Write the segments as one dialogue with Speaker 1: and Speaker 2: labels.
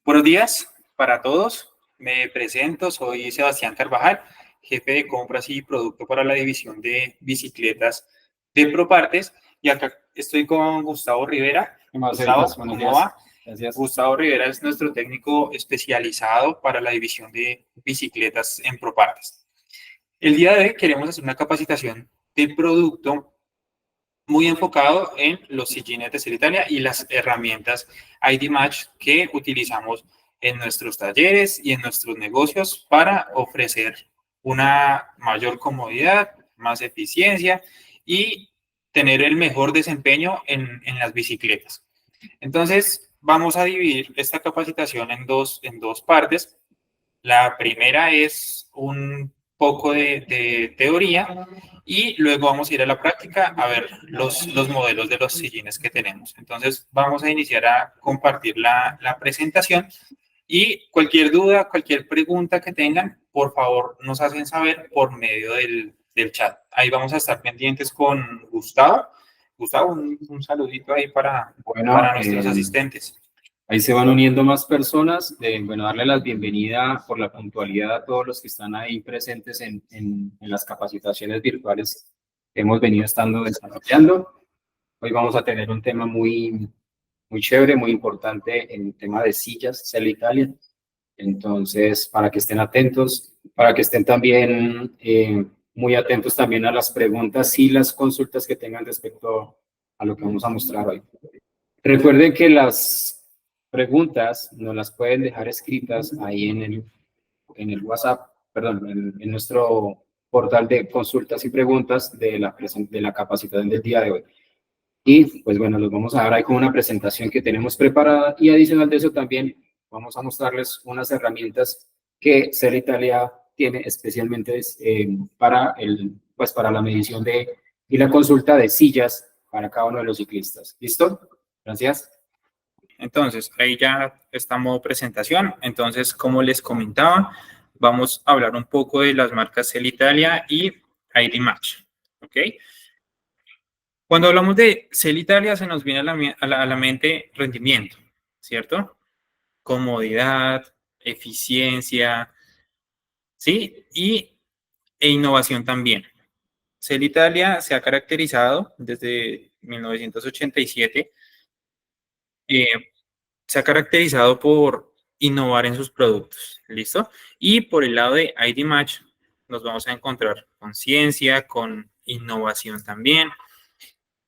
Speaker 1: Buenos días para todos. Me presento, soy Sebastián Carvajal, jefe de compras y producto para la división de bicicletas de Propartes. Y acá estoy con Gustavo Rivera. Gustavo, ¿cómo va?
Speaker 2: Gracias.
Speaker 1: Gustavo Rivera es nuestro técnico especializado para la división de bicicletas en Propartes. El día de hoy queremos hacer una capacitación de producto muy enfocado en los sillines de Celitalia y las herramientas ID Match que utilizamos en nuestros talleres y en nuestros negocios para ofrecer una mayor comodidad, más eficiencia y tener el mejor desempeño en las bicicletas. Entonces, vamos a dividir esta capacitación en dos partes. La primera es un poco de teoría y luego vamos a ir a la práctica a ver los modelos de los sillines que tenemos. Entonces vamos a iniciar a compartir la presentación y cualquier duda, cualquier pregunta que tengan, por favor nos hacen saber por medio del chat. Ahí vamos a estar pendientes con Gustavo. Gustavo, un saludito ahí para nuestros asistentes.
Speaker 2: Ahí se van uniendo más personas. Darle la bienvenida por la puntualidad a todos los que están ahí presentes en las capacitaciones virtuales que hemos venido estando desarrollando. Hoy vamos a tener un tema muy chévere, muy importante, en el tema de sillas Celitalia. Entonces, para que estén atentos, para que estén también muy atentos también a las preguntas y las consultas que tengan respecto a lo que vamos a mostrar hoy. Recuerden que las preguntas nos las pueden dejar escritas ahí en el WhatsApp, perdón, en nuestro portal de consultas y preguntas de la capacitación del día de hoy. Y pues bueno, los vamos a dar ahí con una presentación que tenemos preparada y adicional de eso también vamos a mostrarles unas herramientas que Celitalia tiene especialmente para la medición y la consulta de sillas para cada uno de los ciclistas. ¿Listo? Gracias.
Speaker 1: Entonces, ahí ya está en modo presentación. Entonces, como les comentaba, vamos a hablar un poco de las marcas Celitalia y ID Match. ¿Ok? Cuando hablamos de Celitalia, se nos viene a la mente rendimiento, ¿cierto? Comodidad, eficiencia, ¿sí? E innovación también. Celitalia se ha caracterizado desde 1987, se ha caracterizado por innovar en sus productos, ¿listo? Y por el lado de ID Match nos vamos a encontrar con ciencia, con innovación también,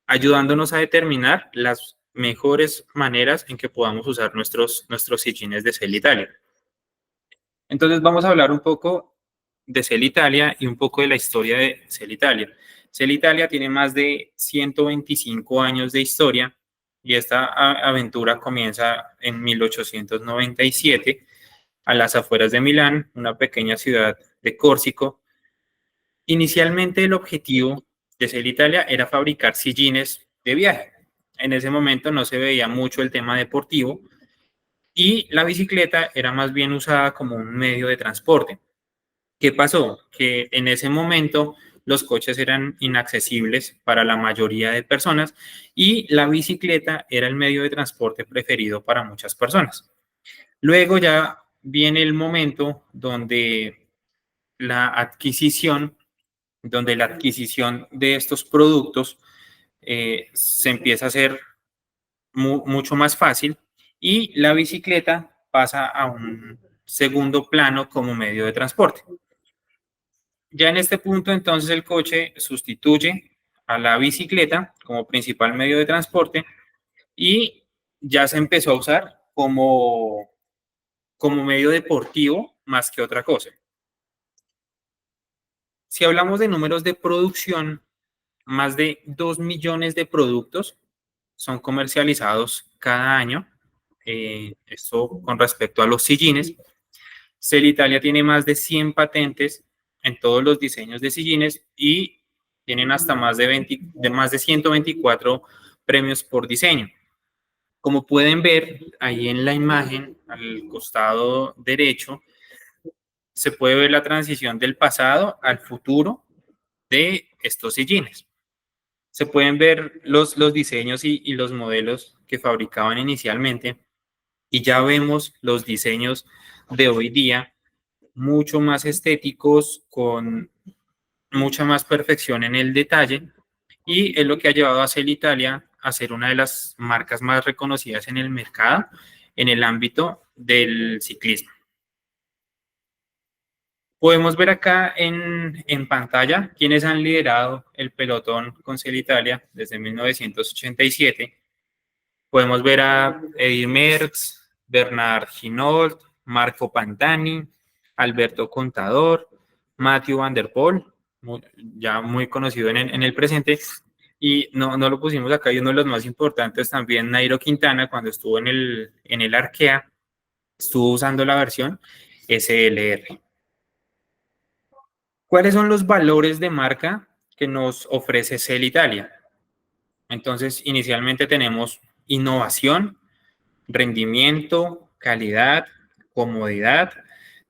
Speaker 1: ayudándonos a determinar las mejores maneras en que podamos usar nuestros sillines de Celitalia. Entonces vamos a hablar un poco de Celitalia y un poco de la historia de Celitalia. Celitalia tiene más de 125 años de historia y esta aventura comienza en 1897 a las afueras de Milán, una pequeña ciudad de Córsico. Inicialmente el objetivo de Celitalia era fabricar sillines de viaje. En ese momento no se veía mucho el tema deportivo y la bicicleta era más bien usada como un medio de transporte. ¿Qué pasó? Que en ese momento los coches eran inaccesibles para la mayoría de personas y la bicicleta era el medio de transporte preferido para muchas personas. Luego ya viene el momento donde la adquisición de estos productos se empieza a hacer mucho más fácil y la bicicleta pasa a un segundo plano como medio de transporte. Ya en este punto, entonces, el coche sustituye a la bicicleta como principal medio de transporte y ya se empezó a usar como medio deportivo más que otra cosa. Si hablamos de números de producción, más de 2 millones de productos son comercializados cada año. Esto con respecto a los sillines. Celitalia tiene más de 100 patentes en todos los diseños de sillines y tienen hasta más de 124 premios por diseño. Como pueden ver ahí en la imagen, al costado derecho, se puede ver la transición del pasado al futuro de estos sillines. Se pueden ver los diseños y los modelos que fabricaban inicialmente y ya vemos los diseños de hoy día mucho más estéticos, con mucha más perfección en el detalle, y es lo que ha llevado a Cel Italia a ser una de las marcas más reconocidas en el mercado en el ámbito del ciclismo. Podemos ver acá en pantalla quienes han liderado el pelotón con Cel Italia desde 1987. Podemos ver a Eddy Merckx, Bernard Hinault, Marco Pantani, Alberto Contador, Mathieu van der Poel, ya muy conocido en el presente, y no lo pusimos acá, y uno de los más importantes también, Nairo Quintana, cuando estuvo en el Arkea, estuvo usando la versión SLR. ¿Cuáles son los valores de marca que nos ofrece Cel Italia? Entonces, inicialmente tenemos innovación, rendimiento, calidad, comodidad,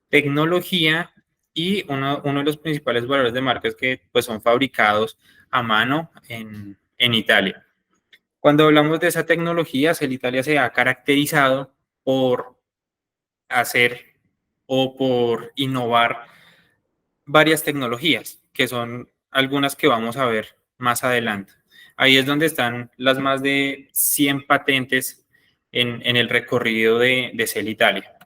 Speaker 1: tecnología, y uno de los principales valores de marca es que pues, son fabricados a mano en Italia. Cuando hablamos de esa tecnología, Cel Italia se ha caracterizado por hacer o por innovar varias tecnologías, que son algunas que vamos a ver más adelante. Ahí es donde están las más de 100 patentes en el recorrido de Cel Italia.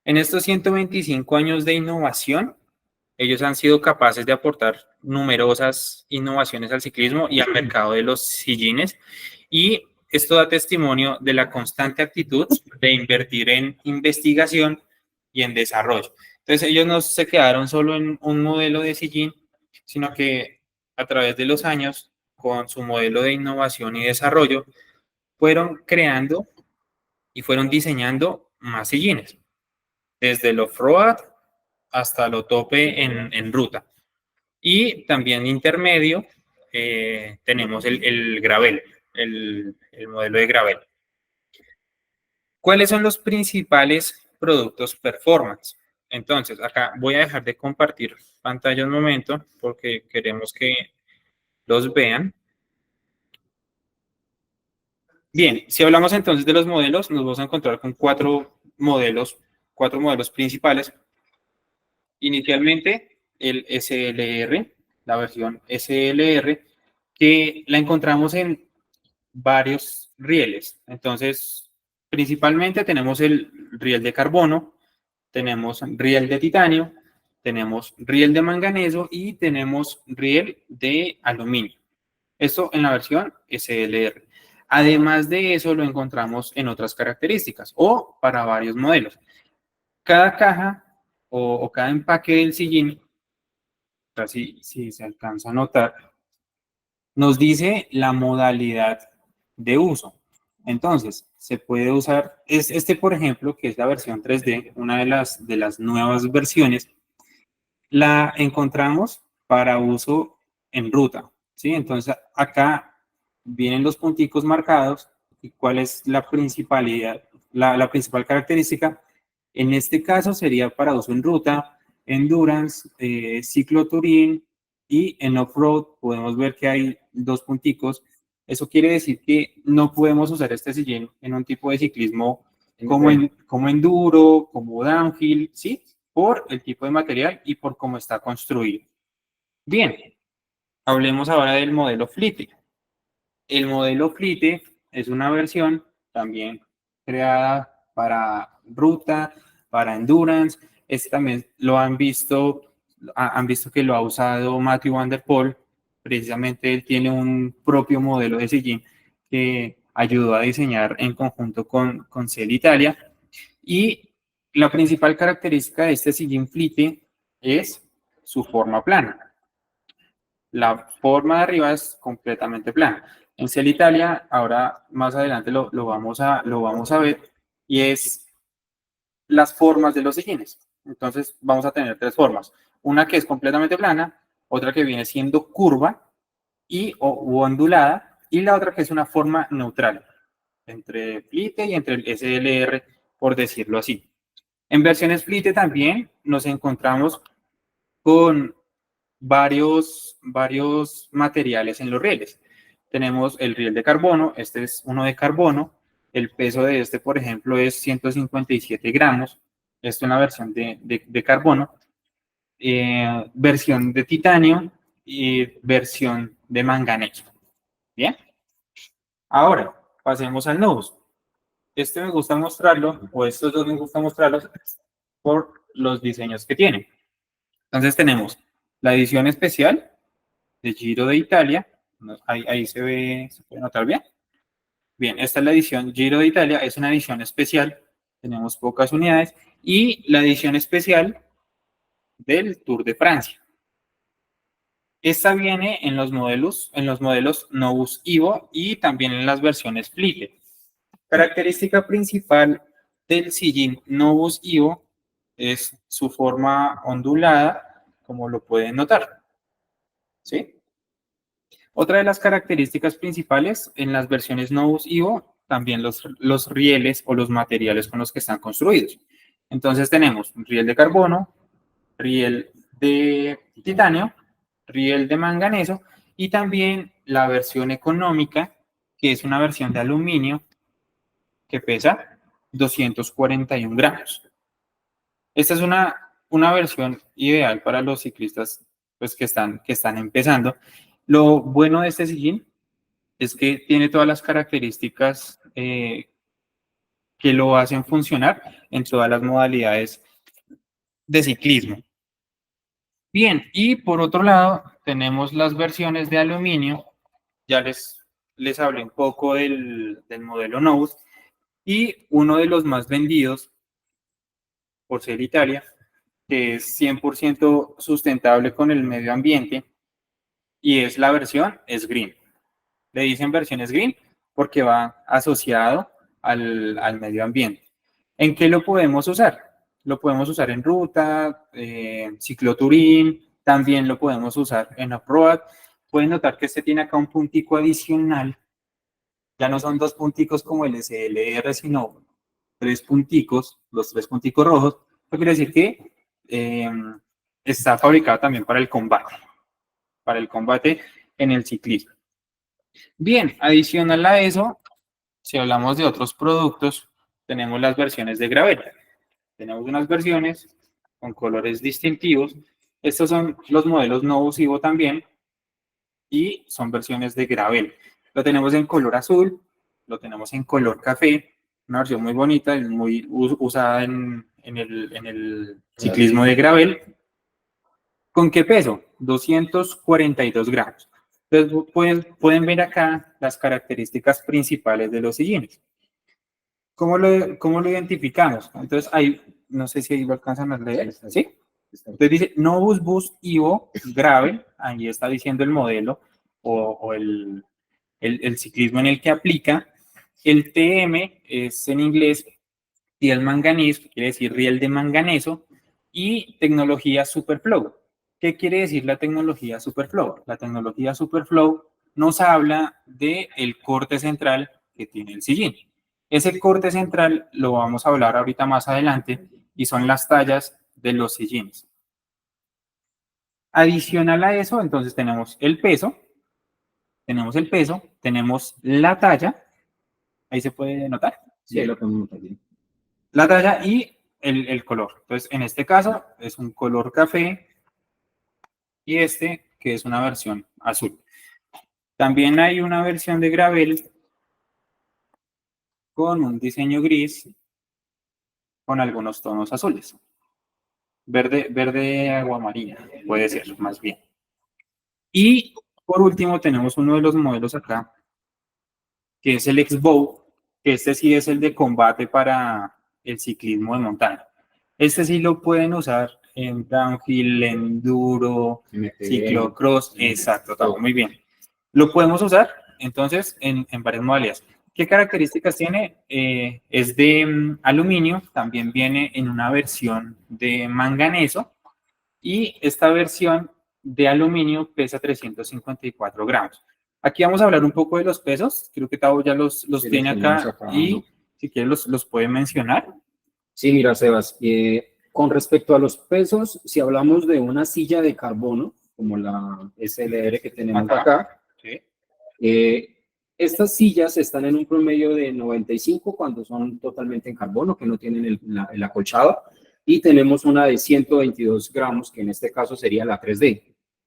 Speaker 1: En estos 125 años de innovación, ellos han sido capaces de aportar numerosas innovaciones al ciclismo y al mercado de los sillines, y esto da testimonio de la constante actitud de invertir en investigación y en desarrollo. Entonces, ellos no se quedaron solo en un modelo de sillín, sino que a través de los años, con su modelo de innovación y desarrollo, fueron creando y fueron diseñando más sillines, desde el off-road hasta lo tope en ruta. Y también intermedio tenemos el gravel, el modelo de gravel. ¿Cuáles son los principales productos performance? Entonces, acá voy a dejar de compartir pantalla un momento porque queremos que los vean. Bien, si hablamos entonces de los modelos, nos vamos a encontrar con cuatro modelos principales. Inicialmente, el SLR, la versión SLR, que la encontramos en varios rieles. Entonces, principalmente tenemos el riel de carbono, tenemos riel de titanio, tenemos riel de manganeso y tenemos riel de aluminio. Esto en la versión SLR. Además de eso, lo encontramos en otras características o para varios modelos. Cada caja o cada empaque del sillín, así si se alcanza a notar, nos dice la modalidad de uso. Entonces, se puede usar, por ejemplo, que es la versión 3D, una de las nuevas versiones, la encontramos para uso en ruta, ¿sí? Entonces, acá vienen los punticos marcados y cuál es la principalidad, la principal característica. En este caso sería para uso en ruta, endurance, cicloturín, y en off-road podemos ver que hay dos punticos. Eso quiere decir que no podemos usar este sillín en un tipo de ciclismo como enduro, como downhill, ¿sí? Por el tipo de material y por cómo está construido. Bien, hablemos ahora del modelo Flite. El modelo Flite es una versión también creada para ruta, para endurance. Este también lo han visto que lo ha usado Mathieu van der Poel. Precisamente él tiene un propio modelo de sillín que ayudó a diseñar en conjunto con Cel Italia. Y la principal característica de este sillín Flite es su forma plana. La forma de arriba es completamente plana. En Cel Italia, ahora más adelante lo vamos a ver, y es las formas de los sillines. Entonces vamos a tener tres formas. Una que es completamente plana, otra que viene siendo curva u ondulada, y la otra que es una forma neutral, entre Flite y entre el SLR, por decirlo así. En versiones Flite también nos encontramos con varios materiales en los rieles. Tenemos el riel de carbono, este es uno de carbono, El peso de este, por ejemplo, es 157 gramos. Esto es una versión de carbono. Versión de titanio y versión de manganeso. Bien. Ahora, pasemos al Novus. Este me gusta mostrarlo, o estos dos me gusta mostrarlos por los diseños que tienen. Entonces tenemos la edición especial de Giro de Italia. Ahí se ve, se puede notar bien. Bien, esta es la edición Giro de Italia, es una edición especial, tenemos pocas unidades, y la edición especial del Tour de Francia. Esta viene en los modelos Novus Evo y también en las versiones Fleeted. Característica principal del sillín Novus Evo es su forma ondulada, como lo pueden notar. ¿Sí? Otra de las características principales en las versiones Novus Evo, también los rieles o los materiales con los que están construidos. Entonces tenemos un riel de carbono, riel de titanio, riel de manganeso y también la versión económica, que es una versión de aluminio que pesa 241 gramos. Esta es una versión ideal para los ciclistas pues, que están empezando. Lo bueno de este sillín es que tiene todas las características que lo hacen funcionar en todas las modalidades de ciclismo. Bien, y por otro lado tenemos las versiones de aluminio. Ya les hablé un poco del modelo Novus y uno de los más vendidos por ser Italia, que es 100% sustentable con el medio ambiente y es la versión es Green. Le dicen versiones Green porque va asociado al medio ambiente. ¿En qué lo podemos usar? Lo podemos usar en ruta, cicloturín, también lo podemos usar en off-road. Pueden notar que este tiene acá un puntico adicional. Ya no son dos punticos como el SLR, sino tres punticos, los tres punticos rojos. Eso quiere decir que está fabricado también para el combate en el ciclismo. Bien, adicional a eso, si hablamos de otros productos, tenemos las versiones de gravel. Tenemos unas versiones con colores distintivos. Estos son los modelos Novus Evo también y son versiones de gravel. Lo tenemos en color azul, lo tenemos en color café, una versión muy bonita, muy usada en el ciclismo de gravel. ¿Con qué peso? 242 gramos. Entonces pueden ver acá las características principales de los sillines. ¿Cómo lo identificamos? Entonces ahí, no sé si ahí lo alcanzan a leer, ¿sí? Entonces dice Novus Boost Evo Gravel, ahí está diciendo el modelo o el ciclismo en el que aplica. El TM es en inglés riel manganeso, que quiere decir riel de manganeso, y tecnología Superflow. ¿Qué quiere decir la tecnología Superflow? La tecnología Superflow nos habla del corte central que tiene el sillín. Ese corte central lo vamos a hablar ahorita más adelante y son las tallas de los sillines. Adicional a eso, entonces tenemos el peso, tenemos la talla, ahí se puede notar.
Speaker 2: Sí, ahí lo podemos notar bien.
Speaker 1: La talla y el color. Entonces, en este caso es un color café y este que es una versión azul. También hay una versión de gravel con un diseño gris con algunos tonos azules. Verde aguamarina, puede ser más bien. Y por último tenemos uno de los modelos acá, que es el X-Bow, que este sí es el de combate para el ciclismo de montaña. Este sí lo pueden usar en downhill, enduro, ciclocross, exacto, todo muy bien. Lo podemos usar entonces en varias modalidades. ¿Qué características tiene? Es de aluminio, también viene en una versión de manganeso y esta versión de aluminio pesa 354 gramos. Aquí vamos a hablar un poco de los pesos, creo que Tavo ya los sí, tiene acá y si quieres los puede mencionar.
Speaker 2: Sí, mira, Sebas, con respecto a los pesos, si hablamos de una silla de carbono, como la SLR que tenemos acá,
Speaker 1: ¿sí?
Speaker 2: Estas sillas están en un promedio de 95 cuando son totalmente en carbono, que no tienen el acolchado, y tenemos una de 122 gramos, que en este caso sería la 3D.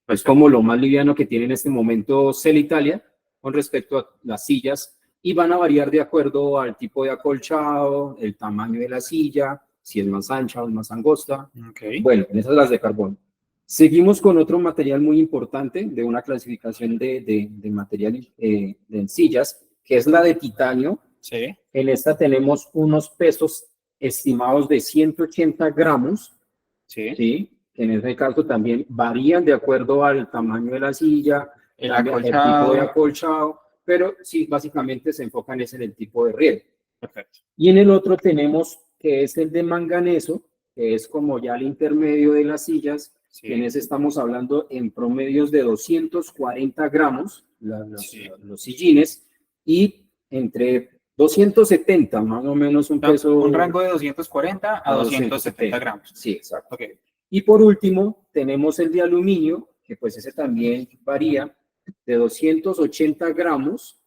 Speaker 2: Es como lo más liviano que tiene en este momento Celitalia con respecto a las sillas, y van a variar de acuerdo al tipo de acolchado, el tamaño de la silla, si es más ancha o más angosta.
Speaker 1: Okay.
Speaker 2: Bueno, esas son las de carbono. Seguimos con otro material muy importante de una clasificación de material de sillas, que es la de titanio.
Speaker 1: Sí.
Speaker 2: En esta tenemos unos pesos estimados de 180 gramos,
Speaker 1: Sí.
Speaker 2: ¿sí? En este caso también varían de acuerdo al tamaño de la silla,
Speaker 1: El
Speaker 2: el tipo de
Speaker 1: acolchado.
Speaker 2: acolchado, pero sí, básicamente se enfocan en el tipo de riel.
Speaker 1: Perfecto.
Speaker 2: Y en el otro tenemos que es el de manganeso, que es como ya el intermedio de las sillas.
Speaker 1: Sí.
Speaker 2: En ese estamos hablando en promedios de 240 gramos,
Speaker 1: Sí.
Speaker 2: los sillines, y entre 270, más o menos un peso.
Speaker 1: Un rango de 240 a 270 gramos.
Speaker 2: Sí, exacto.
Speaker 1: Okay.
Speaker 2: Y por último, tenemos el de aluminio, que pues ese también varía de 280 gramos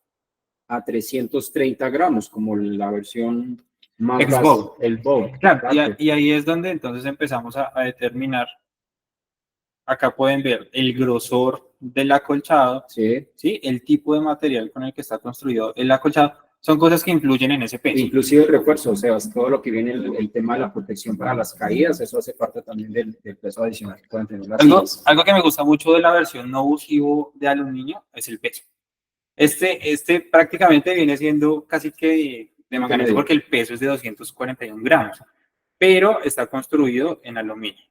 Speaker 2: a 330 gramos, como la versión más
Speaker 1: X-Bow.
Speaker 2: el Bow.
Speaker 1: Claro, y ahí es donde entonces empezamos a determinar. Acá pueden ver el grosor del acolchado,
Speaker 2: Sí.
Speaker 1: ¿sí? El tipo de material con el que está construido el acolchado. Son cosas que influyen en ese peso.
Speaker 2: Inclusive el refuerzo, o sea, todo lo que viene el tema de la protección para las caídas, eso hace parte también del peso adicional que pueden tener las sillas.
Speaker 1: Algo que me gusta mucho de la versión no abusivo de aluminio es el peso. Este prácticamente viene siendo casi que de manganeso porque el peso es de 241 gramos, pero está construido en aluminio.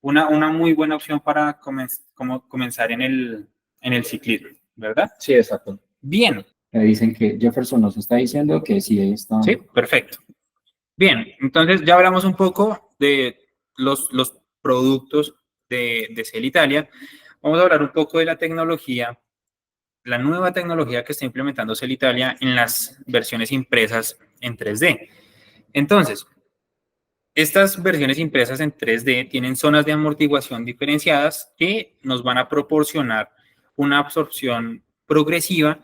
Speaker 1: Una muy buena opción para comenzar en el ciclismo, ¿verdad?
Speaker 2: Sí, exacto.
Speaker 1: Bien.
Speaker 2: Me dicen que Jefferson nos está diciendo que sí está.
Speaker 1: Sí, perfecto. Bien, entonces ya hablamos un poco de los productos de Celitalia. Vamos a hablar un poco de la tecnología, la nueva tecnología que está implementando Celitalia en las versiones impresas en 3D. Entonces, estas versiones impresas en 3D tienen zonas de amortiguación diferenciadas que nos van a proporcionar una absorción progresiva,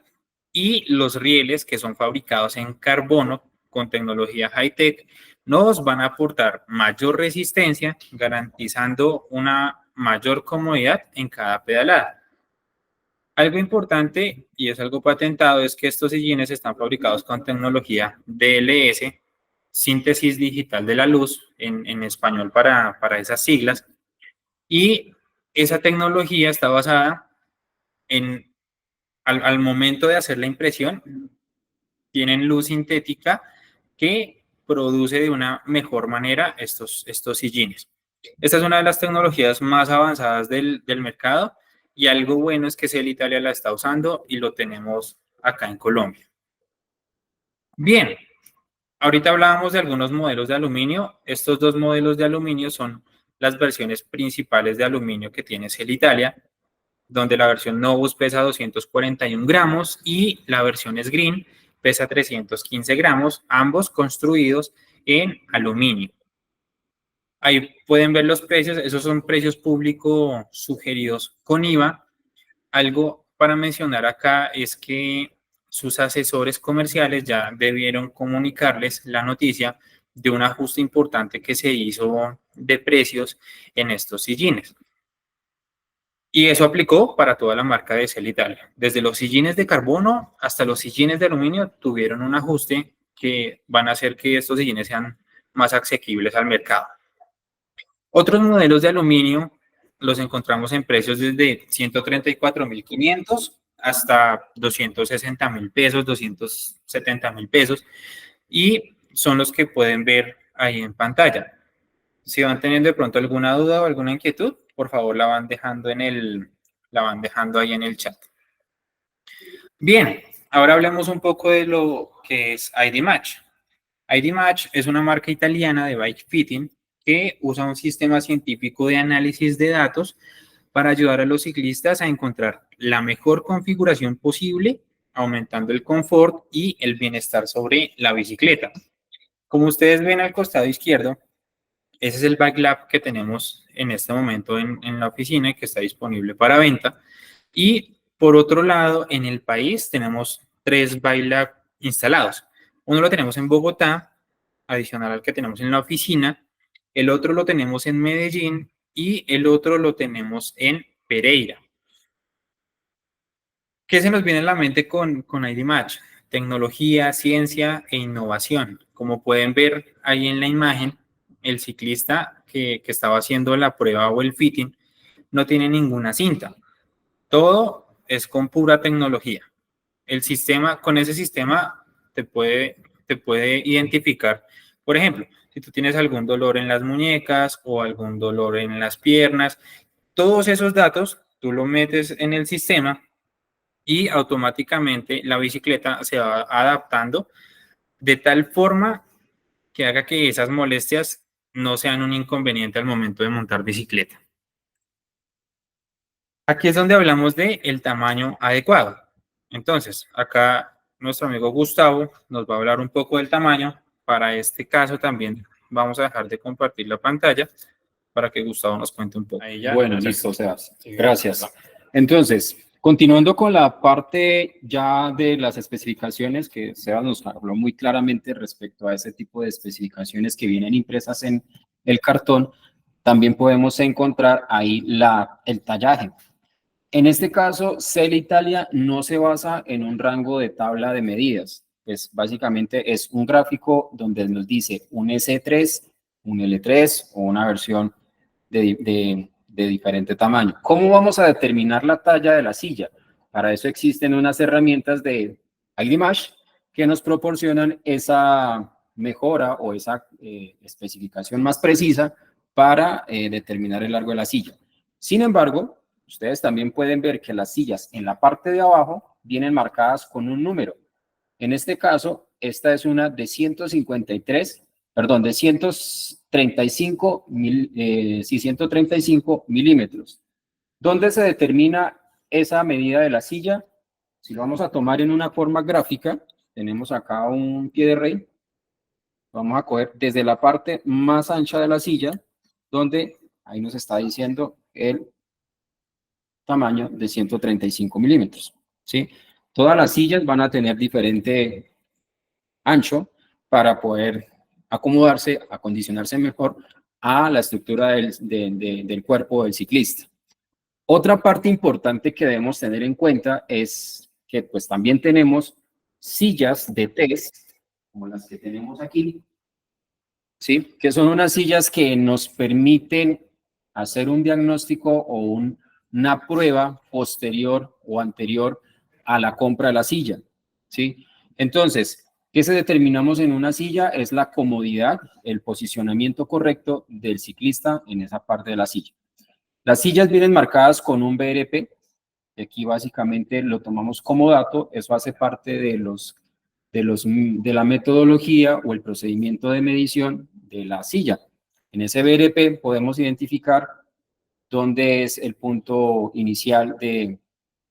Speaker 1: y los rieles que son fabricados en carbono con tecnología high-tech nos van a aportar mayor resistencia, garantizando una mayor comodidad en cada pedalada. Algo importante, y es algo patentado, es que estos sillines están fabricados con tecnología DLS, síntesis digital de la luz, en español para esas siglas, y esa tecnología está basada en, al momento de hacer la impresión, tienen luz sintética que produce de una mejor manera estos sillines. Esta es una de las tecnologías más avanzadas del mercado, y algo bueno es que Celitalia la está usando y lo tenemos acá en Colombia. Bien, ahorita hablábamos de algunos modelos de aluminio. Estos dos modelos de aluminio son las versiones principales de aluminio que tiene Celitalia, donde la versión Novus pesa 241 gramos y la versión Green pesa 315 gramos, ambos construidos en aluminio. Ahí pueden ver los precios, esos son precios públicos sugeridos con IVA. Algo para mencionar acá es que sus asesores comerciales ya debieron comunicarles la noticia de un ajuste importante que se hizo de precios en estos sillines. Y eso aplicó para toda la marca de Celitalia. Desde los sillines de carbono hasta los sillines de aluminio tuvieron un ajuste que van a hacer que estos sillines sean más asequibles al mercado. Otros modelos de aluminio los encontramos en precios desde 134.500 hasta 260.000 pesos, 270.000 pesos, y son los que pueden ver ahí en pantalla. Si van teniendo de pronto alguna duda o alguna inquietud, por favor la van dejando ahí en el chat. Bien, ahora hablemos un poco de lo que es ID Match. ID Match es una marca italiana de bike fitting que usa un sistema científico de análisis de datos para ayudar a los ciclistas a encontrar la mejor configuración posible, aumentando el confort y el bienestar sobre la bicicleta. Como ustedes ven al costado izquierdo, ese es el Bike Lab que tenemos en este momento en la oficina y que está disponible para venta. Y por otro lado, en el país tenemos 3 BiLab instalados. Uno lo tenemos en Bogotá, adicional al que tenemos en la oficina, el otro lo tenemos en Medellín y el otro lo tenemos en Pereira. ¿Qué se nos viene a la mente con ID Match? Tecnología, ciencia e innovación. Como pueden ver ahí en la imagen, el ciclista que estaba haciendo la prueba o el fitting no tiene ninguna cinta. Todo es con pura tecnología. El sistema, con ese sistema te puede identificar. Por ejemplo, si tú tienes algún dolor en las muñecas o algún dolor en las piernas, todos esos datos tú lo metes en el sistema y automáticamente la bicicleta se va adaptando de tal forma que haga que esas molestias no sean un inconveniente al momento de montar bicicleta. Aquí es donde hablamos de el tamaño adecuado. Entonces, acá nuestro amigo Gustavo nos va a hablar un poco del tamaño. Para este caso también vamos a dejar de compartir la pantalla para que Gustavo nos cuente un poco.
Speaker 2: Ahí ya. Bueno, listo, Sebas. Gracias. Entonces, continuando con la parte ya de las especificaciones, que Sebas nos habló muy claramente respecto a ese tipo de especificaciones que vienen impresas en el cartón, también podemos encontrar ahí el tallaje. En este caso, CEL Italia no se basa en un rango de tabla de medidas. Pues básicamente es un gráfico donde nos dice un S3, un L3 o una versión de diferente tamaño. ¿Cómo vamos a determinar la talla de la silla? Para eso existen unas herramientas de IDMash que nos proporcionan esa mejora o esa especificación más precisa para determinar el largo de la silla. Sin embargo, ustedes también pueden ver que las sillas en la parte de abajo vienen marcadas con un número. En este caso, esta es una de 135 milímetros. ¿Dónde se determina esa medida de la silla? Si lo vamos a tomar en una forma gráfica, tenemos acá un pie de rey. Vamos a coger desde la parte más ancha de la silla, donde ahí nos está diciendo el tamaño de 135 milímetros, ¿sí? Todas las sillas van a tener diferente ancho para poder acomodarse, acondicionarse mejor a la estructura del cuerpo del ciclista. Otra parte importante que debemos tener en cuenta es que pues también tenemos sillas de test, como las que tenemos aquí, ¿sí? Que son unas sillas que nos permiten hacer un diagnóstico o una prueba posterior o anterior a la compra de la silla, ¿sí? Entonces, ¿qué se determinamos en una silla? Es la comodidad, el posicionamiento correcto del ciclista en esa parte de la silla. Las sillas vienen marcadas con un BRP, aquí básicamente lo tomamos como dato, eso hace parte de la metodología o el procedimiento de medición de la silla. En ese BRP podemos identificar dónde es el punto inicial de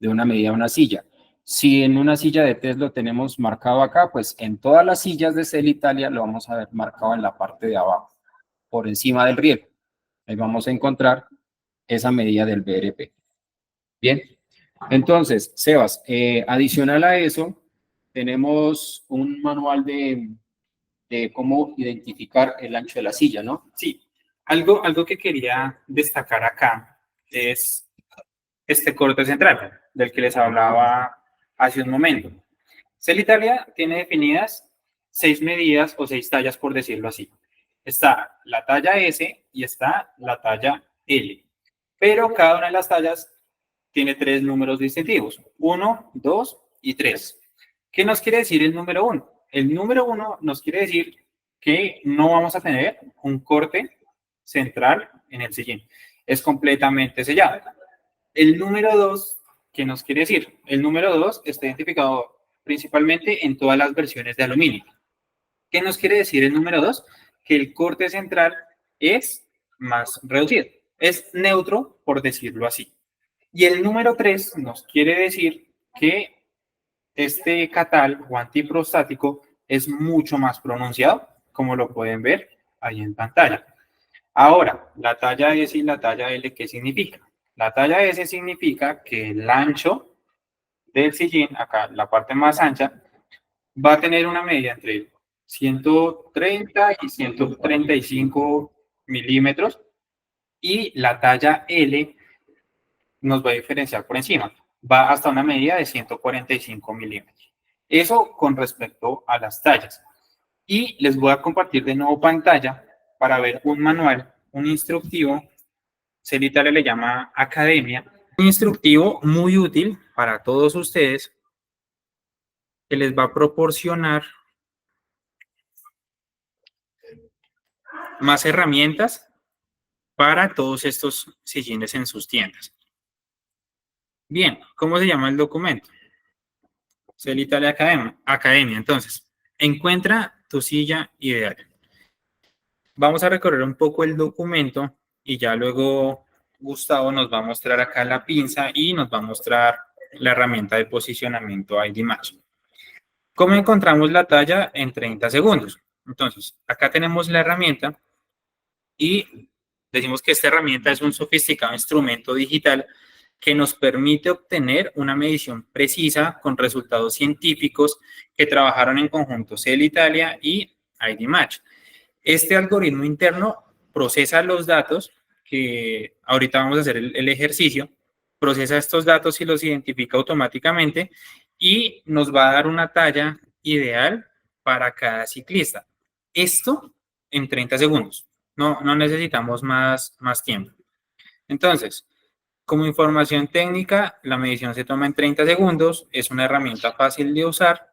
Speaker 2: una medida de una silla. Si en una silla de test lo tenemos marcado acá, pues en todas las sillas de CEL Italia lo vamos a ver marcado en la parte de abajo, por encima del riel. Ahí vamos a encontrar esa medida del BRP. Bien, entonces, Sebas, adicional a eso, tenemos un manual de cómo identificar el ancho de la silla, ¿no?
Speaker 1: Sí, algo que quería destacar acá es este corte central del que les hablaba hace un momento. CEL Italia tiene definidas 6 medidas o 6 tallas, por decirlo así. Está la talla S y está la talla L. Pero cada una de las tallas tiene 3 números distintivos: 1, 2 y 3. ¿Qué nos quiere decir el número 1? El número 1 nos quiere decir que no vamos a tener un corte central en el sillín. Es completamente sellado. El número 2, ¿qué nos quiere decir? El número 2 está identificado principalmente en todas las versiones de aluminio. ¿Qué nos quiere decir el número 2? Que el corte central es más reducido. Es neutro, por decirlo así. Y el número 3 nos quiere decir que este catal o antiprostático es mucho más pronunciado, como lo pueden ver ahí en pantalla. Ahora, la talla S y la talla L, ¿qué significa? La talla S significa que el ancho del sillín, acá la parte más ancha, va a tener una medida entre 130 y 135 milímetros y la talla L nos va a diferenciar por encima. Va hasta una medida de 145 milímetros. Eso con respecto a las tallas. Y les voy a compartir de nuevo pantalla para ver un manual, un instructivo, Celitalia le llama Academia, un instructivo muy útil para todos ustedes que les va a proporcionar más herramientas para todos estos sillines en sus tiendas. Bien, ¿cómo se llama el documento? Celitalia Academia. Entonces, encuentra tu silla ideal. Vamos a recorrer un poco el documento y ya luego Gustavo nos va a mostrar acá la pinza y nos va a mostrar la herramienta de posicionamiento ID Match. ¿Cómo encontramos la talla? En 30 segundos. Entonces, acá tenemos la herramienta y decimos que esta herramienta es un sofisticado instrumento digital que nos permite obtener una medición precisa con resultados científicos que trabajaron en conjunto Celitalia y ID Match. Este algoritmo interno procesa los datos, que ahorita vamos a hacer el ejercicio, procesa estos datos y los identifica automáticamente y nos va a dar una talla ideal para cada ciclista. Esto en 30 segundos. No necesitamos más tiempo. Entonces, como información técnica, la medición se toma en 30 segundos, es una herramienta fácil de usar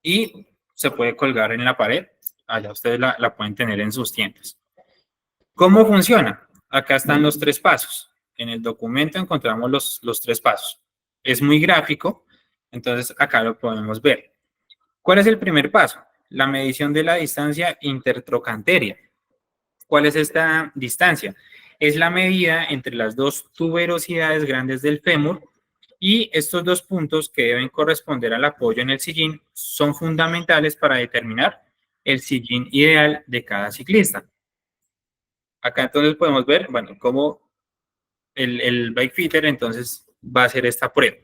Speaker 1: y se puede colgar en la pared. Allá ustedes la pueden tener en sus tiendas. ¿Cómo funciona? Acá están los 3 pasos. En el documento encontramos los 3 pasos. Es muy gráfico, entonces acá lo podemos ver. ¿Cuál es el primer paso? La medición de la distancia intertrocanteria. ¿Cuál es esta distancia? Es la medida entre las dos tuberosidades grandes del fémur y estos dos puntos que deben corresponder al apoyo en el sillín son fundamentales para determinar el sillín ideal de cada ciclista. Acá entonces podemos ver, bueno, cómo el bike fitter entonces va a hacer esta prueba.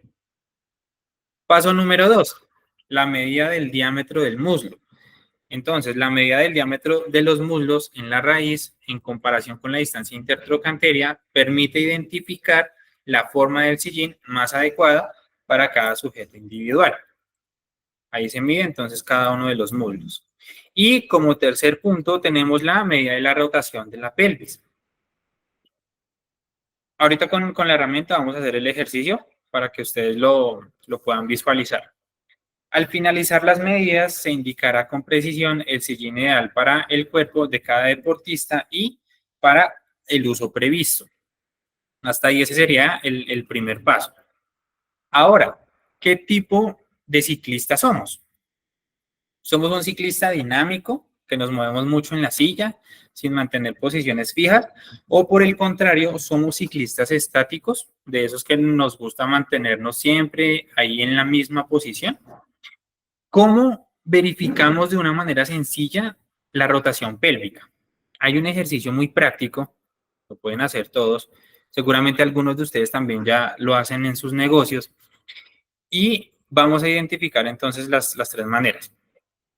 Speaker 1: Paso número 2, la medida del diámetro del muslo. Entonces, la medida del diámetro de los muslos en la raíz en comparación con la distancia intertrocanteria permite identificar la forma del sillín más adecuada para cada sujeto individual. Ahí se mide entonces cada uno de los muslos. Y como tercer punto tenemos la medida de la rotación de la pelvis. Ahorita con la herramienta vamos a hacer el ejercicio para que ustedes lo puedan visualizar. Al finalizar las medidas, se indicará con precisión el sillín ideal para el cuerpo de cada deportista y para el uso previsto. Hasta ahí ese sería el primer paso. Ahora, ¿qué tipo de ciclista somos? Somos un ciclista dinámico, que nos movemos mucho en la silla, sin mantener posiciones fijas, o por el contrario, somos ciclistas estáticos, de esos que nos gusta mantenernos siempre ahí en la misma posición. ¿Cómo verificamos de una manera sencilla la rotación pélvica? Hay un ejercicio muy práctico, lo pueden hacer todos, seguramente algunos de ustedes también ya lo hacen en sus negocios, y vamos a identificar entonces las 3 maneras.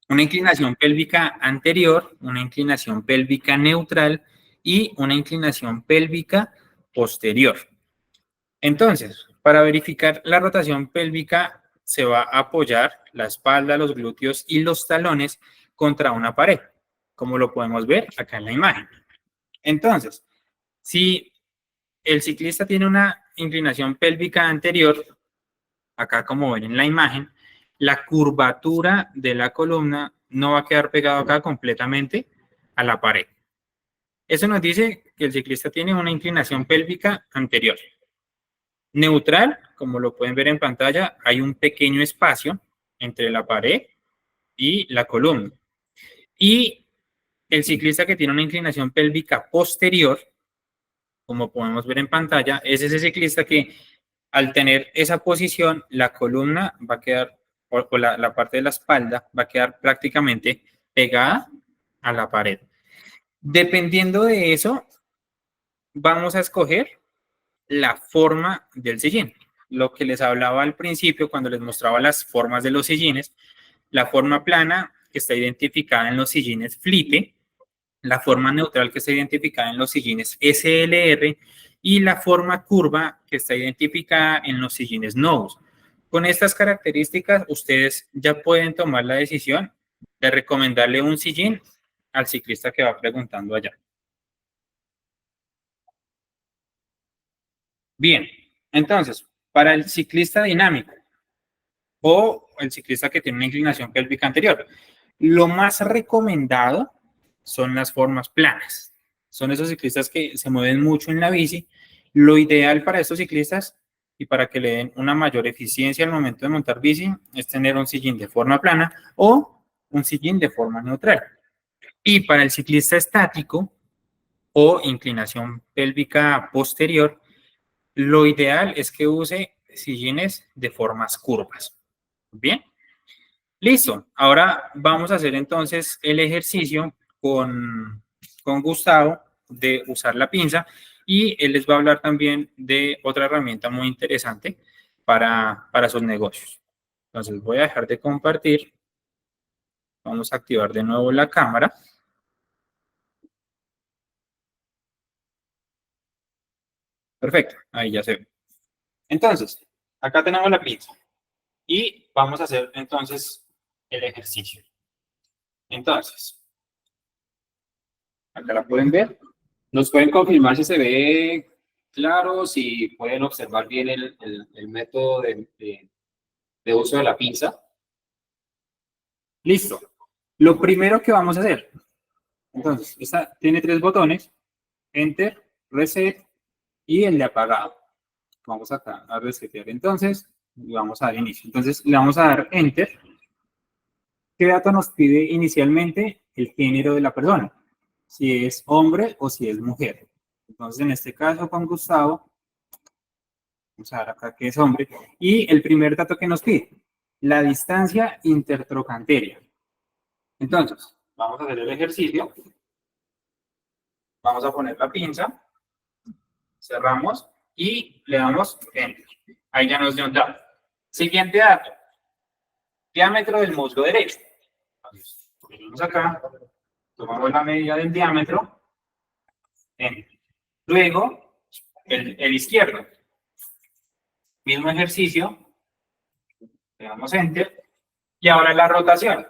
Speaker 1: Una inclinación pélvica anterior, una inclinación pélvica neutral y una inclinación pélvica posterior. Entonces, para verificar la rotación pélvica, se va a apoyar la espalda, los glúteos y los talones contra una pared, como lo podemos ver acá en la imagen. Entonces, si el ciclista tiene una inclinación pélvica anterior, acá como ven en la imagen, la curvatura de la columna no va a quedar pegado acá completamente a la pared. Eso nos dice que el ciclista tiene una inclinación pélvica anterior. Neutral, como lo pueden ver en pantalla, hay un pequeño espacio entre la pared y la columna. Y el ciclista que tiene una inclinación pélvica posterior, como podemos ver en pantalla, es ese ciclista que al tener esa posición, la columna va a quedar, o la parte de la espalda va a quedar prácticamente pegada a la pared. Dependiendo de eso, vamos a escoger la forma del sillín. lo que les hablaba al principio cuando les mostraba las formas de los sillines, la forma plana que está identificada en los sillines Flipe, la forma neutral que está identificada en los sillines SLR y la forma curva que está identificada en los sillines Novus. Con estas características, ustedes ya pueden tomar la decisión de recomendarle un sillín al ciclista que va preguntando allá. Bien, entonces, para el ciclista dinámico o el ciclista que tiene una inclinación pélvica anterior, lo más recomendado son las formas planas. Son esos ciclistas que se mueven mucho en la bici. Lo ideal para estos ciclistas y para que le den una mayor eficiencia al momento de montar bici es tener un sillín de forma plana o un sillín de forma neutral. Y para el ciclista estático o inclinación pélvica posterior, lo ideal es que use sillines de formas curvas. Bien, listo. Ahora vamos a hacer entonces el ejercicio con Gustavo de usar la pinza y él les va a hablar también de otra herramienta muy interesante para sus negocios. Entonces voy a dejar de compartir. Vamos a activar de nuevo la cámara. Perfecto, ahí ya se ve. Entonces, acá tenemos la pinza y vamos a hacer entonces el ejercicio. Entonces, acá la pueden ver.
Speaker 2: ¿Nos pueden confirmar si se ve claro, si pueden observar bien el método de uso de la pinza?
Speaker 1: Listo. Lo primero que vamos a hacer, entonces, esta tiene 3 botones, Enter, Reset y el de apagado. Vamos acá a resetear entonces y vamos a dar inicio. Entonces, le vamos a dar Enter. ¿Qué dato nos pide inicialmente? El género de la persona, si es hombre o si es mujer. Entonces, en este caso, con Gustavo, vamos a dar acá que es hombre. Y el primer dato que nos pide, la distancia intertrocanteria. Entonces, vamos a hacer el ejercicio. Vamos a poner la pinza. Cerramos y le damos Enter. Ahí ya nos dio un dato. Siguiente dato. Diámetro del muslo derecho. Venimos acá. Tomamos la medida del diámetro. Enter. Luego, el izquierdo. Mismo ejercicio. Le damos Enter. Y ahora la rotación.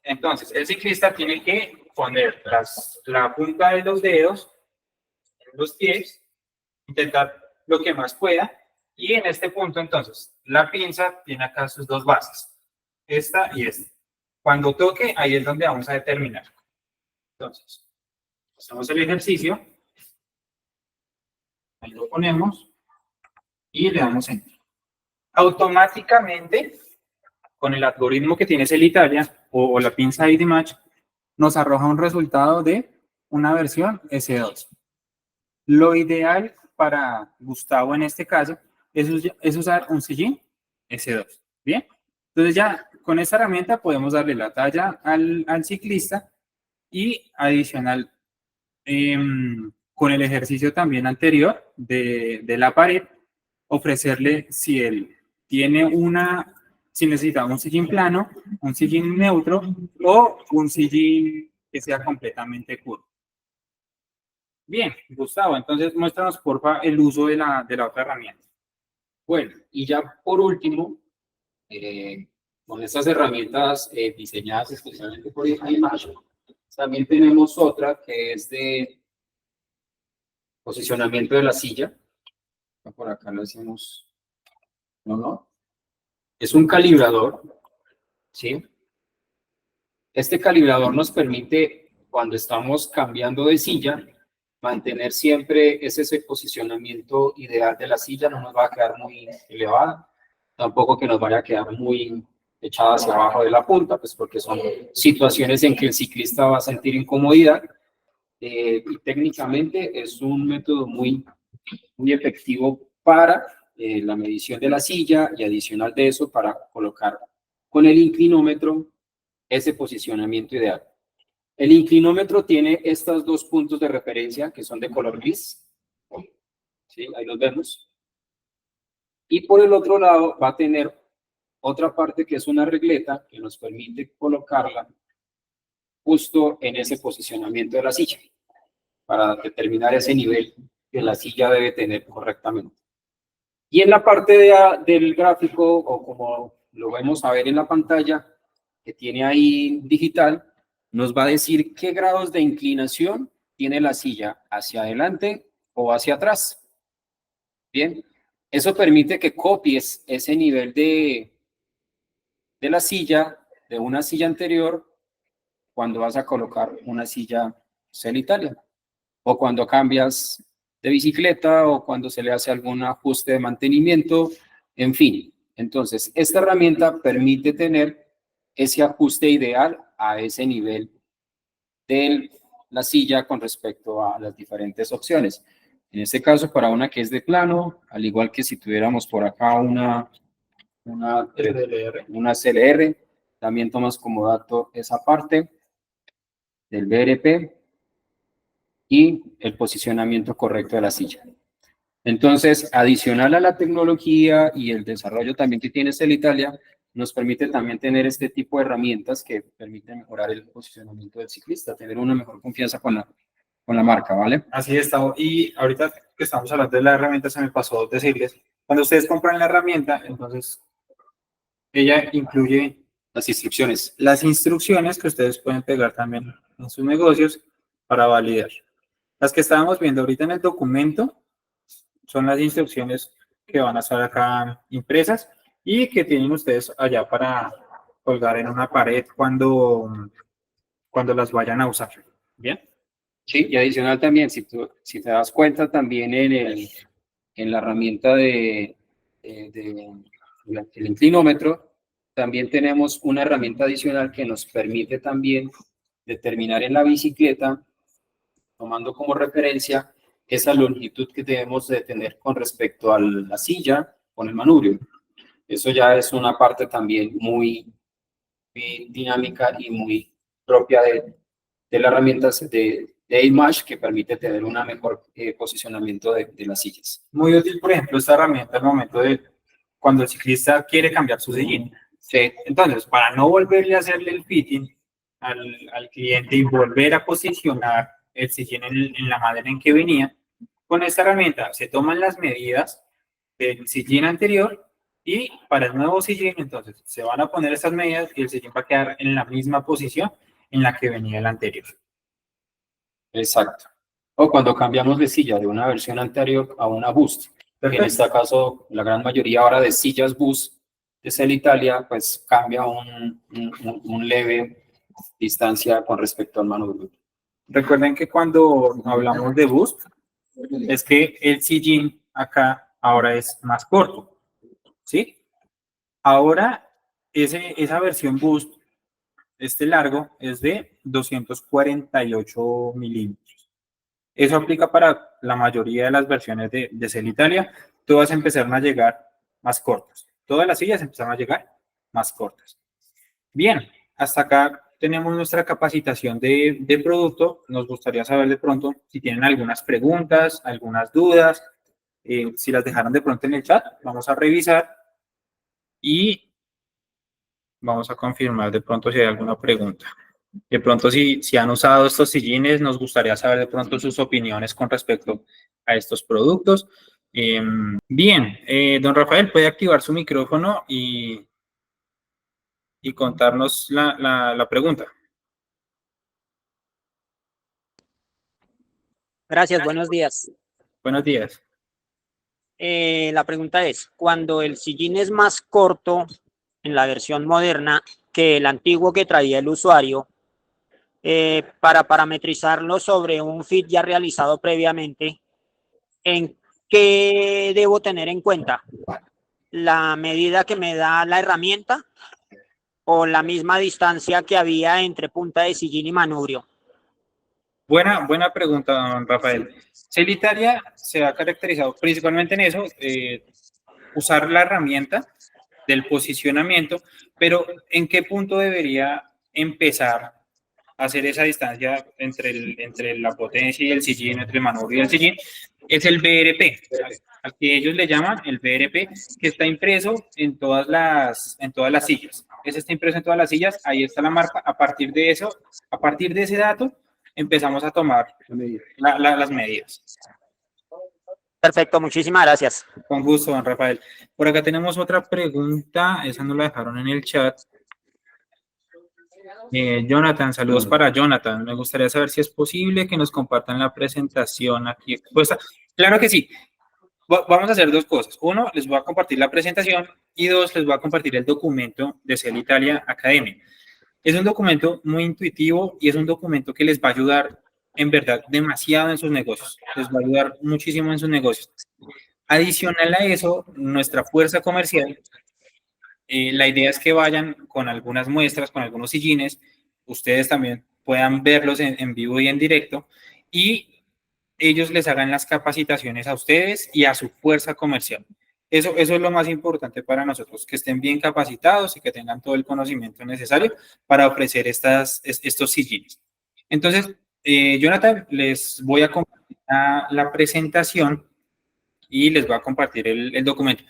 Speaker 1: Entonces, el ciclista tiene que poner la punta de los dedos en los pies, intentar lo que más pueda, y en este punto, entonces, la pinza tiene acá sus 2 bases, esta y esta. Cuando toque, ahí es donde vamos a determinar. Entonces, hacemos el ejercicio, ahí lo ponemos, y le damos Enter. Automáticamente, con el algoritmo que tiene Celitalia o la pinza ID Match, nos arroja un resultado de una versión S2. Lo ideal para Gustavo en este caso es usar un sillín S2. Bien, entonces ya con esta herramienta podemos darle la talla al ciclista y adicional con el ejercicio también anterior de la pared, ofrecerle si él tiene si necesita un sillín plano, un sillín neutro o un sillín que sea completamente curvo. Bien, Gustavo, entonces muéstranos porfa el uso de la otra herramienta.
Speaker 2: Bueno, y ya por último, con estas herramientas diseñadas especialmente por Image, también tenemos otra que es de posicionamiento de la silla. Por acá lo decimos, no. Es un calibrador, ¿sí? Este calibrador nos permite, cuando estamos cambiando de silla, mantener siempre ese posicionamiento ideal de la silla. No nos va a quedar muy elevada, tampoco que nos vaya a quedar muy echada hacia abajo de la punta, pues porque son situaciones en que el ciclista va a sentir incomodidad. Y técnicamente es un método muy efectivo para la medición de la silla y adicional de eso para colocar con el inclinómetro ese posicionamiento ideal. El inclinómetro tiene estos 2 puntos de referencia que son de color gris. ¿Sí? Ahí los vemos. Y por el otro lado va a tener otra parte que es una regleta que nos permite colocarla justo en ese posicionamiento de la silla para determinar ese nivel que la silla debe tener correctamente. Y en la parte del gráfico, o como lo vamos a ver en la pantalla, que tiene ahí digital, nos va a decir qué grados de inclinación tiene la silla hacia adelante o hacia atrás. Bien, eso permite que copies ese nivel de la silla, de una silla anterior, cuando vas a colocar una silla Celitalia, o cuando cambias de bicicleta, o cuando se le hace algún ajuste de mantenimiento, en fin. Entonces, esta herramienta permite tener ese ajuste ideal a ese nivel de la silla con respecto a las diferentes opciones. En este caso, para una que es de plano, al igual que si tuviéramos por acá una CLR, también tomas como dato esa parte del BRP y el posicionamiento correcto de la silla. Entonces, adicional a la tecnología y el desarrollo también que tiene Celitalia, nos permite también tener este tipo de herramientas que permiten mejorar el posicionamiento del ciclista, tener una mejor confianza con la marca, ¿vale?
Speaker 1: Así es, y ahorita que estamos hablando de la herramienta, se me pasó decirles, cuando ustedes compran la herramienta, entonces ella incluye las instrucciones que ustedes pueden pegar también en sus negocios para validar. Las que estábamos viendo ahorita en el documento son las instrucciones que van a estar acá impresas y que tienen ustedes allá para colgar en una pared cuando las vayan a usar. ¿Bien?
Speaker 2: Sí, y adicional también, si te das cuenta también en la herramienta del inclinómetro, también tenemos una herramienta adicional que nos permite también determinar en la bicicleta, tomando como referencia esa longitud que debemos de tener con respecto a la silla con el manubrio. Eso ya es una parte también muy dinámica y muy propia de las herramientas de Image, que permite tener un mejor posicionamiento de las sillas.
Speaker 1: Muy útil, por ejemplo, esta herramienta al momento de cuando el ciclista quiere cambiar su sillín. Sí. Entonces, para no volverle a hacerle el fitting al cliente y volver a posicionar el sillín en la madera en que venía, con esta herramienta se toman las medidas del sillín anterior y para el nuevo sillín, entonces, se van a poner estas medidas y el sillín va a quedar en la misma posición en la que venía el anterior.
Speaker 2: Exacto. O cuando cambiamos de silla de una versión anterior a una Boost. En este caso, la gran mayoría ahora de sillas Boost de Celitalia, pues cambia un leve distancia con respecto al manubrio.
Speaker 1: Recuerden que cuando hablamos de Boost, es que el sillín acá ahora es más corto, ¿sí? Ahora, esa versión Boost, este largo, es de 248 milímetros. Eso aplica para la mayoría de las versiones de Celitalia. Todas empezaron a llegar más cortas. Todas las sillas empezaron a llegar más cortas. Bien, hasta acá tenemos nuestra capacitación de producto. Nos gustaría saber de pronto si tienen algunas preguntas, algunas dudas. Si las dejaron de pronto en el chat, vamos a revisar y vamos a confirmar de pronto si hay alguna pregunta. De pronto, si han usado estos sillines, nos gustaría saber de pronto sus opiniones con respecto a estos productos. Bien, don Rafael, puede activar su micrófono y contarnos la pregunta.
Speaker 3: Gracias, buenos días.
Speaker 1: Buenos días.
Speaker 3: La pregunta es, cuando el sillín es más corto en la versión moderna que el antiguo que traía el usuario, para parametrizarlo sobre un fit ya realizado previamente, ¿en qué debo tener en cuenta? ¿La medida que me da la herramienta o la misma distancia que había entre punta de sillín y manubrio?
Speaker 1: Buena pregunta, don Rafael. Celitalia se ha caracterizado principalmente en eso, usar la herramienta del posicionamiento, pero ¿en qué punto debería empezar hacer esa distancia entre la potencia y el sillín, entre el manubrio y el sillín, es el BRP, al que ellos le llaman el BRP, que está impreso en todas las sillas. Ese está impreso en todas las sillas, ahí está la marca. A partir de eso, a partir de ese dato, empezamos a tomar las medidas.
Speaker 3: Perfecto, muchísimas gracias.
Speaker 1: Con gusto, don Rafael. Por acá tenemos otra pregunta, esa nos la dejaron en el chat. Jonathan, saludos para Jonathan. Me gustaría saber si es posible que nos compartan la presentación aquí expuesta. Claro que sí. Vamos a hacer dos cosas. Uno, les voy a compartir la presentación y dos, les voy a compartir el documento de CEL Italia Academy. Es un documento muy intuitivo y es un documento que les va a ayudar en verdad demasiado en sus negocios. Les va a ayudar muchísimo en sus negocios. Adicional a eso, nuestra fuerza comercial, la idea es que vayan con algunas muestras, con algunos sillines, ustedes también puedan verlos en vivo y en directo, y ellos les hagan las capacitaciones a ustedes y a su fuerza comercial. Eso es lo más importante para nosotros, que estén bien capacitados y que tengan todo el conocimiento necesario para ofrecer estos sillines. Entonces, Jonathan, les voy a compartir la presentación y les voy a compartir el documento.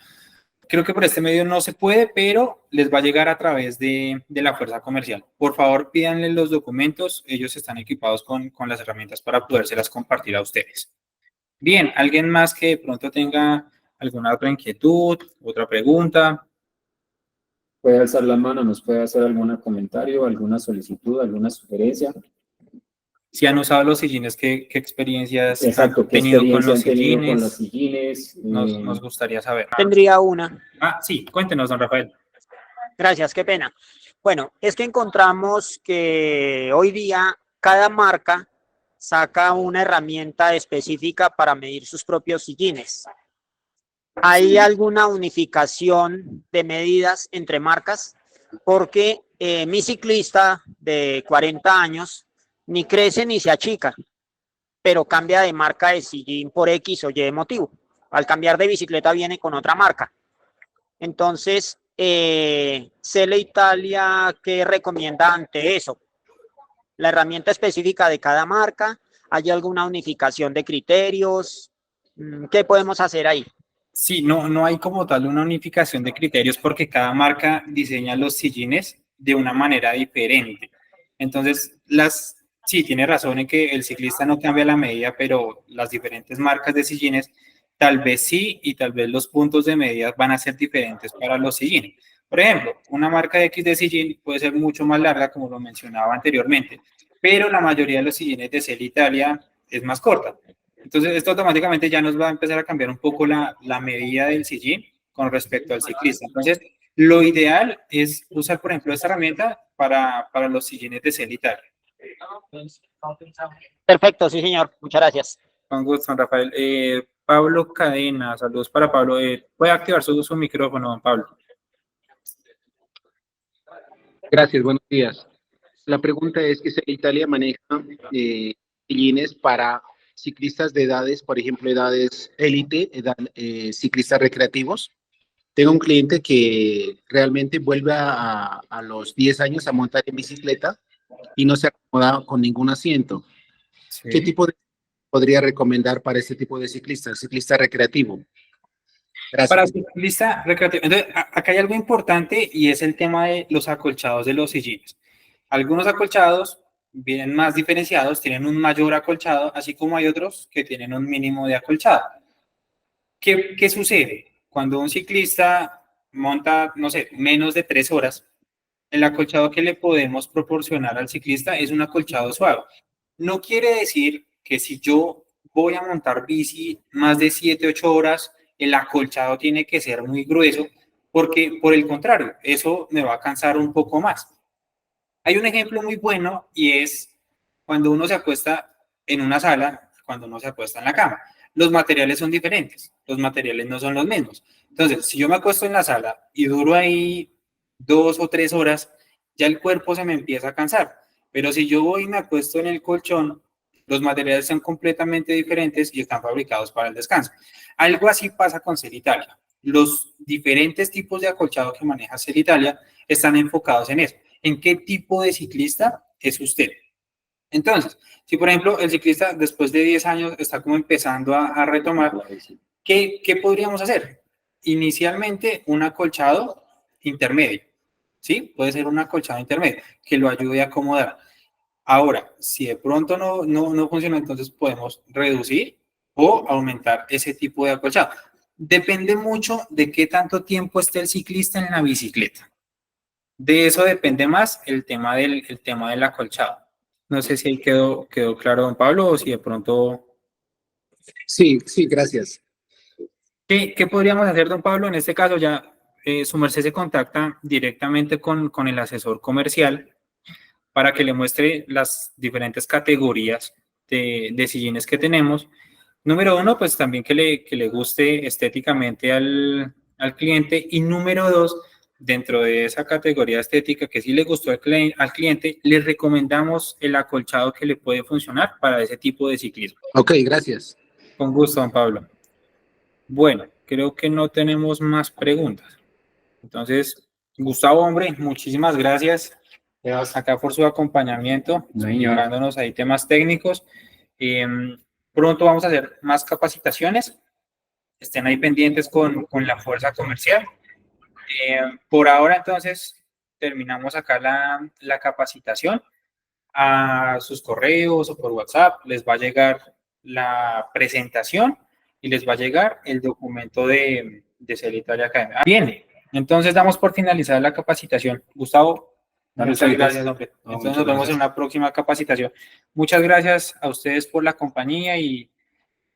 Speaker 1: Creo que por este medio no se puede, pero les va a llegar a través de la fuerza comercial. Por favor, pídanle los documentos. Ellos están equipados con las herramientas para podérselas compartir a ustedes. Bien, ¿alguien más que de pronto tenga alguna otra inquietud, otra pregunta?
Speaker 2: Puede alzar la mano, nos puede hacer algún comentario, alguna solicitud, alguna sugerencia.
Speaker 1: Si han usado los sillines, ¿qué experiencias
Speaker 2: Exacto,
Speaker 1: han tenido con los
Speaker 2: sillines?
Speaker 1: Nos gustaría saber.
Speaker 3: Tendría una.
Speaker 1: Sí, cuéntenos, don Rafael.
Speaker 3: Gracias, qué pena. Bueno, es que encontramos que hoy día cada marca saca una herramienta específica para medir sus propios sillines. ¿Hay alguna unificación de medidas entre marcas? Porque mi ciclista de 40 años ni crece ni se achica, pero cambia de marca de sillín por X o Y motivo. Al cambiar de bicicleta viene con otra marca. Entonces, CEL Italia, ¿qué recomienda ante eso? La herramienta específica de cada marca, ¿hay alguna unificación de criterios? ¿Qué podemos hacer ahí?
Speaker 1: Sí, no hay como tal una unificación de criterios porque cada marca diseña los sillines de una manera diferente. Entonces, sí, tiene razón en que el ciclista no cambia la medida, pero las diferentes marcas de sillines tal vez sí, y tal vez los puntos de medida van a ser diferentes para los sillines. Por ejemplo, una marca X de sillín puede ser mucho más larga, como lo mencionaba anteriormente, pero la mayoría de los sillines de CEL Italia es más corta. Entonces, esto automáticamente ya nos va a empezar a cambiar un poco la medida del sillín con respecto al ciclista. Entonces, lo ideal es usar, por ejemplo, esta herramienta para los sillines de CEL Italia.
Speaker 3: Perfecto, sí, señor. Muchas gracias.
Speaker 1: Con gusto, Rafael. Pablo Cadena, saludos para Pablo. ¿Puede activar su micrófono, don Pablo?
Speaker 4: Gracias, buenos días. La pregunta es que CEL Italia maneja sillines para ciclistas de edades, por ejemplo, edades élite, ciclistas recreativos. Tengo un cliente que realmente vuelve a los 10 años a montar en bicicleta y no se acomoda con ningún asiento. Sí. ¿Qué tipo de podría recomendar para este tipo de ciclista recreativo?
Speaker 1: Gracias. Para ciclista recreativo. Entonces, acá hay algo importante y es el tema de los acolchados de los sillines. Algunos acolchados vienen más diferenciados, tienen un mayor acolchado, así como hay otros que tienen un mínimo de acolchado. ¿Qué sucede? Cuando un ciclista monta, no sé, menos de 3 horas, el acolchado que le podemos proporcionar al ciclista es un acolchado suave. No quiere decir que si yo voy a montar bici más de 7, 8 horas, el acolchado tiene que ser muy grueso, porque por el contrario, eso me va a cansar un poco más. Hay un ejemplo muy bueno y es cuando uno se acuesta en una sala, cuando uno se acuesta en la cama. Los materiales son diferentes, los materiales no son los mismos. Entonces, si yo me acuesto en la sala y duro ahí 2 o 3 horas, ya el cuerpo se me empieza a cansar. Pero si yo voy y me acuesto en el colchón, los materiales son completamente diferentes y están fabricados para el descanso. Algo así pasa con CEL Italia. Los diferentes tipos de acolchado que maneja CEL Italia están enfocados en eso. ¿En qué tipo de ciclista es usted? Entonces, si por ejemplo el ciclista después de 10 años está como empezando a retomar, ¿qué podríamos hacer? Inicialmente un acolchado intermedio, ¿sí? Puede ser un acolchado intermedio que lo ayude a acomodar. Ahora, si de pronto no funciona, entonces podemos reducir o aumentar ese tipo de acolchado. Depende mucho de qué tanto tiempo esté el ciclista en la bicicleta. De eso depende más el tema del acolchado. No sé si ahí quedó claro, don Pablo, o si de pronto...
Speaker 4: Sí, sí, gracias.
Speaker 1: ¿Qué podríamos hacer, don Pablo? En este caso ya su merced se contacta directamente con el asesor comercial para que le muestre las diferentes categorías de sillines que tenemos. Número uno, pues también que le guste estéticamente al cliente. Y número dos, dentro de esa categoría estética que sí le gustó al cliente, le recomendamos el acolchado que le puede funcionar para ese tipo de ciclismo.
Speaker 4: Ok, gracias.
Speaker 1: Con gusto, don Pablo. Bueno, creo que no tenemos más preguntas. Entonces, Gustavo, hombre, muchísimas gracias acá por su acompañamiento, explicándonos ahí temas técnicos. Pronto vamos a hacer más capacitaciones. Estén ahí pendientes con la fuerza comercial. Por ahora, entonces, terminamos acá la capacitación. A sus correos o por WhatsApp les va a llegar la presentación y les va a llegar el documento de Ser Italia Academy. Bien, entonces damos por finalizada la capacitación. Gustavo, muchas gracias, hombre. Entonces nos vemos en una próxima capacitación. Muchas gracias a ustedes por la compañía y